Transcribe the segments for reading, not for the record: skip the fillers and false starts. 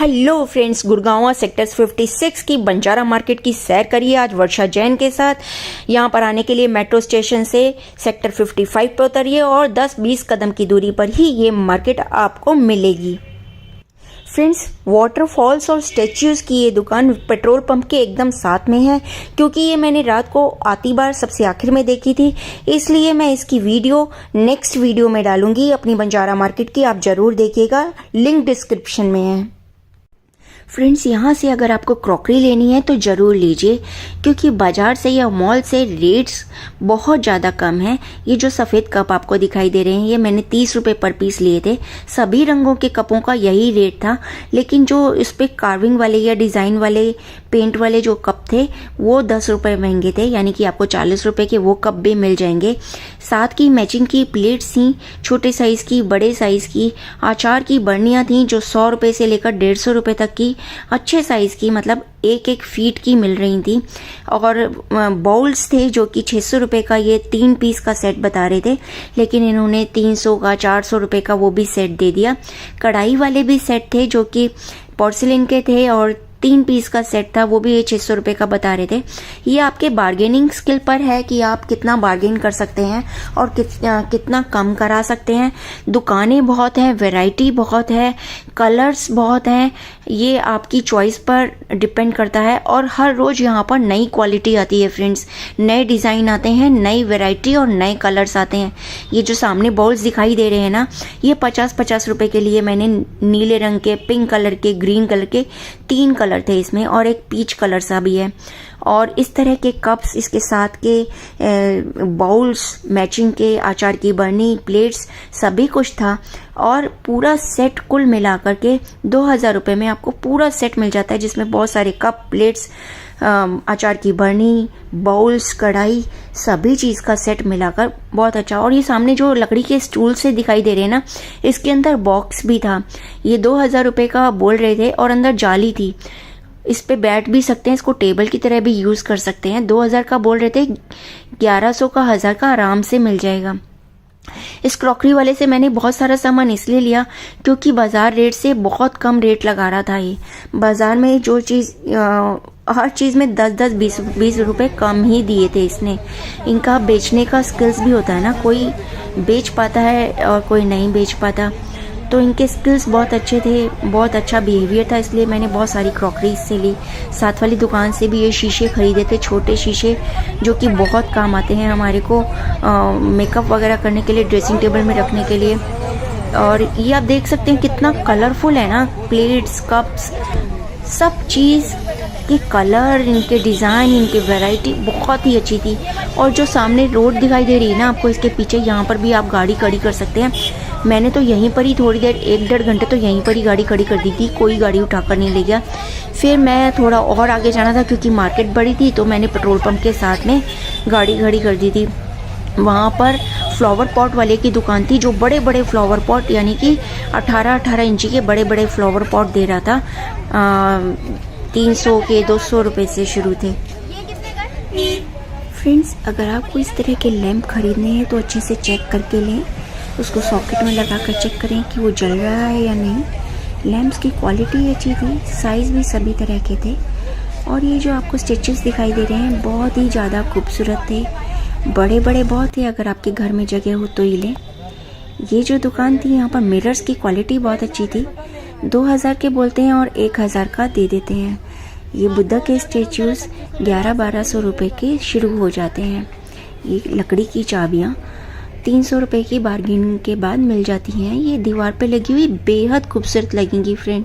Hello friends, Gurgaon sector 56 की Banjara market की सैर करिए आज वर्षा जैन के साथ। यहां पर आने के लिए मेट्रो स्टेशन से सेक्टर 55 पर उतरिए और 10-20 कदम की दूरी पर ही ये मार्केट आपको मिलेगी। फ्रेंड्स, वाटरफॉल्स और स्टैच्यूज़ की ये दुकान पेट्रोल पंप के एकदम साथ में है। क्योंकि ये मैंने रात को आती बार सबसे आखिर में देखी थी, इसलिए मैं इसकी वीडियो नेक्स्ट वीडियो में डालूंगी अपनी बंजारा मार्केट की। आप ज़रूर देखिएगा, लिंक डिस्क्रिप्शन में है। फ्रेंड्स, यहाँ से अगर आपको क्रॉकरी लेनी है तो ज़रूर लीजिए, क्योंकि बाज़ार से या मॉल से रेट्स बहुत ज़्यादा कम है। ये जो सफ़ेद कप आपको दिखाई दे रहे हैं, ये मैंने 30 रुपये पर पीस लिए थे। सभी रंगों के कपों का यही रेट था, लेकिन जो इस पर कार्विंग वाले या डिज़ाइन वाले पेंट वाले जो कप थे वो 10 रुपये महंगे थे, यानी कि आपको 40 रुपये के वो कप भी मिल जाएंगे। साथ की मैचिंग की प्लेट्स थी, छोटे साइज़ की, बड़े साइज़ की। अचार की बर्नियाँ थी जो 100 रुपये से लेकर 150 रुपये तक की अच्छे साइज़ की, मतलब 1-1 फीट की मिल रही थी। और बाउल्स थे जो कि 600 रुपये का ये 3 पीस का सेट बता रहे थे, लेकिन इन्होंने 300 का 400 रुपये का वो भी सेट दे दिया। कढ़ाई वाले भी सेट थे जो कि पोर्सिलिन के थे और 3 पीस का सेट था, वो भी 600 रुपये का बता रहे थे। ये आपके बार्गेनिंग स्किल पर है कि आप कितना बार्गेन कर सकते हैं और कितना कम करा सकते हैं। दुकानें बहुत हैं, वैरायटी बहुत है, कलर्स बहुत हैं, ये आपकी चॉइस पर डिपेंड करता है। और हर रोज़ यहाँ पर नई क्वालिटी आती है फ्रेंड्स, नए डिज़ाइन आते हैं, नई वैरायटी और नए कलर्स आते हैं। ये जो सामने बॉल्स दिखाई दे रहे हैं ना, ये 50-50 रुपये के लिए मैंने नीले रंग के, पिंक कलर के, ग्रीन कलर के 3 कलर थे इसमें, और एक पीच कलर सा भी है। और इस तरह के कप्स, इसके साथ के बाउल्स, मैचिंग के अचार की बर्नी, प्लेट्स, सभी कुछ था। और पूरा सेट कुल मिलाकर के 2000 रुपये में आपको पूरा सेट मिल जाता है, जिसमें बहुत सारे कप, प्लेट्स, अचार की बर्नी, बाउल्स, कढ़ाई, सभी चीज़ का सेट मिलाकर बहुत अच्छा। और ये सामने जो लकड़ी के स्टूल से दिखाई दे रहे हैं ना, इसके अंदर बॉक्स भी था। ये 2000 रुपये का बोल रहे थे और अंदर जाली थी। इस पे बैठ भी सकते हैं, इसको टेबल की तरह भी यूज़ कर सकते हैं। 2000 का बोल रहे थे, 1100 का, 1000 का आराम से मिल जाएगा। इस क्रॉकरी वाले से मैंने बहुत सारा सामान इसलिए लिया क्योंकि बाज़ार रेट से बहुत कम रेट लगा रहा था। ये बाज़ार में जो चीज़, हर चीज़ में 10-10, 20-20 रुपये कम ही दिए थे इसने। इनका बेचने का स्किल्स भी होता है ना, कोई बेच पाता है और कोई नहीं बेच पाता, तो इनके स्किल्स बहुत अच्छे थे, बहुत अच्छा बिहेवियर था, इसलिए मैंने बहुत सारी क्रॉकरी इससे ली। साथ वाली दुकान से भी ये शीशे खरीदे थे, छोटे शीशे जो कि बहुत काम आते हैं हमारे को मेकअप वगैरह करने के लिए, ड्रेसिंग टेबल में रखने के लिए। और ये आप देख सकते हैं कितना कलरफुल है ना, प्लेट्स, कप्स, सब चीज़ के कलर, इनके डिज़ाइन, इनकी वैरायटी बहुत ही अच्छी थी। और जो सामने रोड दिखाई दे रही है ना आपको, इसके पीछे, यहाँ पर भी आप गाड़ी खड़ी कर सकते हैं। मैंने तो यहीं पर ही थोड़ी देर, 1-1.5 घंटे तो यहीं पर ही गाड़ी खड़ी कर दी थी, कोई गाड़ी उठाकर नहीं ले गया। फिर मैं थोड़ा और आगे जाना था क्योंकि मार्केट बड़ी थी, तो मैंने पेट्रोल पंप के साथ में गाड़ी खड़ी कर दी थी। वहाँ पर फ्लावर पॉट वाले की दुकान थी, जो बड़े बड़े फ्लावर पॉट, यानी कि 18-18 इंची के बड़े बड़े फ्लावर पॉट दे रहा था। 300 के 200 रुपये से शुरू थे। फ्रेंड्स, अगर आपको इस तरह के लैंप खरीदने हैं तो अच्छे से चेक करके लें, उसको सॉकेट में लगा कर चेक करें कि वो जल रहा है या नहीं। लैंप्स की क्वालिटी अच्छी थी, साइज़ भी सभी तरह के थे। और ये जो आपको स्टिचेस दिखाई दे रहे हैं बहुत ही ज़्यादा खूबसूरत थे, बड़े बड़े बहुत थे। अगर आपके घर में जगह हो तो ही लें। ये जो दुकान थी, यहाँ पर मिरर्स की क्वालिटी बहुत अच्छी थी। 2000 के बोलते हैं और 1000 का दे देते हैं। ये बुद्धा के स्टेच्यूज़ 1100-1200 रुपये के शुरू हो जाते हैं। ये लकड़ी की चाबियाँ 300 रुपये की बार्गेनिंग के बाद मिल जाती हैं। ये दीवार पे लगी हुई बेहद खूबसूरत लगेंगी फ्रेंड।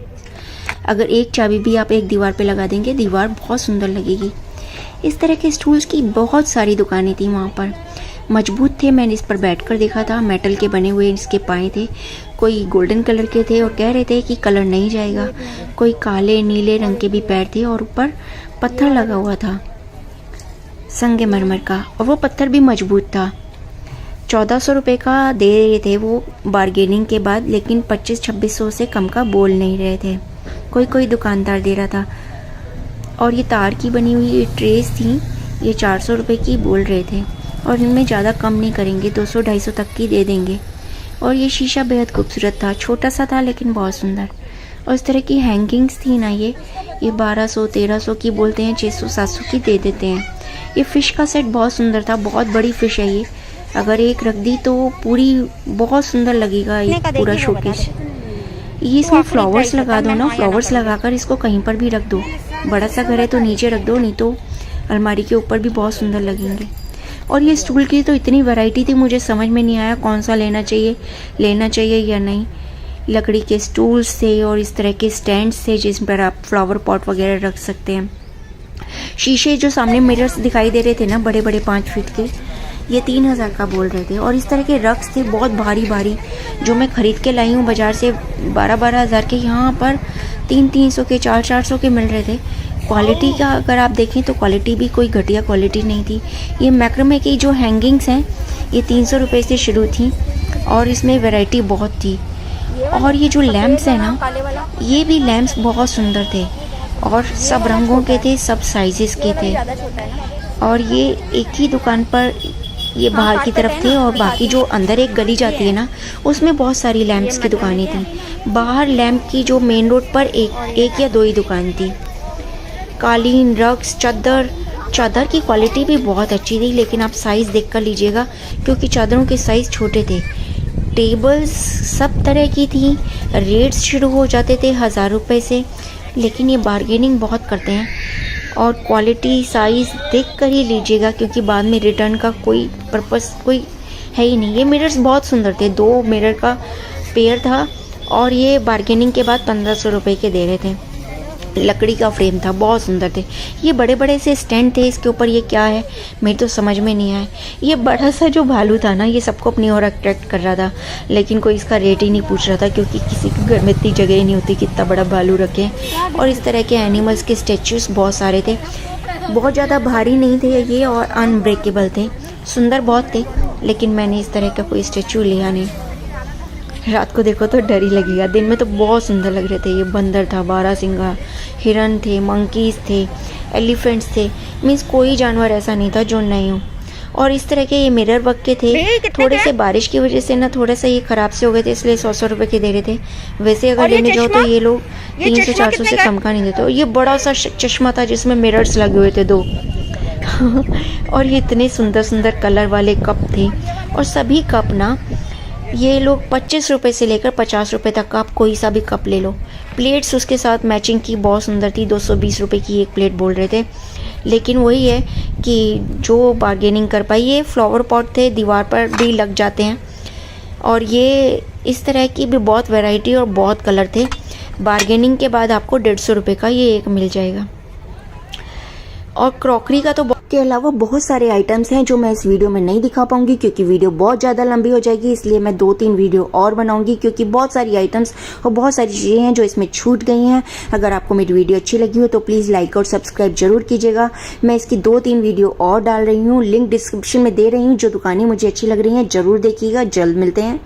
अगर एक चाबी भी आप एक दीवार पे लगा देंगे, दीवार बहुत सुंदर लगेगी। इस तरह के स्टूल्स की बहुत सारी दुकानें थी वहाँ पर, मजबूत थे। मैंने इस पर बैठकर देखा था, मेटल के बने हुए इसके पाए थे। कोई गोल्डन कलर के थे और कह रहे थे कि कलर नहीं जाएगा। कोई काले नीले रंग के भी पैर थे और ऊपर पत्थर लगा हुआ था संगमरमर का, और वो पत्थर भी मजबूत था। 1400 रुपये का दे रहे थे वो बार्गेनिंग के बाद, लेकिन 2500-2600 से कम का बोल नहीं रहे थे। कोई दुकानदार दे रहा था। और ये तार की बनी हुई ट्रेस थी, ये 400 रुपये की बोल रहे थे, और इनमें ज़्यादा कम नहीं करेंगे, 200-250 तक की दे देंगे। और ये शीशा बेहद खूबसूरत था, छोटा सा था लेकिन बहुत सुंदर। और इस तरह की हैंगिंग्स थी ना, ये 1200-1300 की बोलते हैं, 600-700 की दे देते हैं। ये फ़िश का सेट बहुत सुंदर था, बहुत बड़ी फ़िश है ये, अगर एक रख दी तो पूरी बहुत सुंदर लगेगा ये पूरा शोकेस। ये इसमें फ्लावर्स लगा दो ना, फ्लावर्स लगाकर इसको कहीं पर भी रख दो। बड़ा सा घर है तो नीचे रख दो, नहीं तो अलमारी के ऊपर भी बहुत सुंदर लगेंगे। और ये स्टूल की तो इतनी वैरायटी थी, मुझे समझ में नहीं आया कौन सा लेना चाहिए या नहीं। लकड़ी के स्टूल्स थे और इस तरह के स्टैंड्स थे जिस पर आप फ्लावर पॉट वगैरह रख सकते हैं। शीशे जो सामने मिरर्स दिखाई दे रहे थे ना, बड़े बड़े 5 फीट के, ये 3000 का बोल रहे थे। और इस तरह के रग्स थे बहुत भारी भारी, जो मैं ख़रीद के लाई हूँ बाज़ार से 12-12 हज़ार के, यहाँ पर 300-300 के 400-400 के मिल रहे थे। क्वालिटी का अगर आप देखें तो क्वालिटी भी कोई घटिया क्वालिटी नहीं थी। ये मैक्रमे की जो हैंगिंग्स हैं ये 300 रुपये से शुरू थी और इसमें वैरायटी बहुत थी। और ये जो लैम्प्स हैं ना, ये भी लैम्प्स बहुत सुंदर थे और सब रंगों के थे, सब साइजेस के थे। और ये एक ही दुकान पर ये बाहर की तरफ थे और बाकी जो अंदर एक गली जाती है ना, उसमें बहुत सारी लैम्प्स की दुकानें थी। बाहर लैम्प की जो मेन रोड पर एक या 2 ही दुकान थी। कालीन, रग्स, चादर की क्वालिटी भी बहुत अच्छी थी, लेकिन आप साइज़ देख कर लीजिएगा क्योंकि चादरों के साइज़ छोटे थे। टेबल्स सब तरह की थी, रेट्स शुरू हो जाते थे 1000 रुपये से, लेकिन ये बार्गेनिंग बहुत करते हैं और क्वालिटी साइज़ देख कर ही लीजिएगा क्योंकि बाद में रिटर्न का कोई पर्पस कोई है ही नहीं। ये मिरर्स बहुत सुंदर थे, 2 मिरर का पेयर था और ये बार्गेनिंग के बाद 1500 रुपये के दे रहे थे। लकड़ी का फ्रेम था, बहुत सुंदर थे। ये बड़े बड़े से स्टैंड थे, इसके ऊपर ये क्या है मेरे तो समझ में नहीं आया। ये बड़ा सा जो भालू था ना, ये सबको अपनी ओर अट्रैक्ट कर रहा था, लेकिन कोई इसका रेट ही नहीं पूछ रहा था क्योंकि किसी के घर में इतनी जगह ही नहीं होती कि इतना बड़ा भालू रखें। और इस तरह के एनिमल्स के स्टैचूज़ बहुत सारे थे, बहुत ज़्यादा भारी नहीं थे ये और अनब्रेकेबल थे, सुंदर बहुत थे, लेकिन मैंने इस तरह का कोई स्टैचू लिया नहीं। रात को देखो तो डर ही लगेगा, दिन में तो बहुत सुंदर लग रहे थे। ये बंदर था, बारहसिंगा, हिरन थे, मंकीज़ थे, एलिफेंट्स थे, मीन्स कोई जानवर ऐसा नहीं था जो नहीं हो। और इस तरह के ये मिरर वर्क के थे, थोड़े से बारिश की वजह से ना थोड़ा सा ये ख़राब से हो गए थे, इसलिए 100 रुपये के दे रहे थे। वैसे अगर लेने जाओ तो ये लोग 300-400 से कम का नहीं देते। और ये बड़ा सा चश्मा था जिसमें मिरर्स लगे हुए थे 2 और ये इतने सुंदर सुंदर कलर वाले कप थे। और सभी कप ना ये लोग 25 रुपये से लेकर 50 रुपये तक का आप कोई सा भी कप ले लो। प्लेट्स उसके साथ मैचिंग की बहुत सुंदर थी, 220 रुपये की एक प्लेट बोल रहे थे। लेकिन वही है कि जो बार्गेनिंग कर पाई, ये फ्लावर पॉट थे, दीवार पर भी लग जाते हैं। और ये इस तरह की भी बहुत वैरायटी और बहुत कलर थे। बार्गेनिंग के बाद आपको 150 रुपये का ये एक मिल जाएगा। और क्रॉकरी का तो के अलावा बहुत सारे आइटम्स हैं जो मैं इस वीडियो में नहीं दिखा पाऊंगी क्योंकि वीडियो बहुत ज़्यादा लंबी हो जाएगी, इसलिए मैं 2-3 वीडियो और बनाऊंगी क्योंकि बहुत सारी आइटम्स और बहुत सारी चीज़ें हैं जो इसमें छूट गई हैं। अगर आपको मेरी वीडियो अच्छी लगी हो तो प्लीज़ लाइक और सब्सक्राइब जरूर कीजिएगा। मैं इसकी 2-3 वीडियो और डाल रही हूँ, लिंक डिस्क्रिप्शन में दे रही हूँ। जो दुकानें मुझे अच्छी लग रही हैं ज़रूर देखिएगा। जल्द मिलते हैं।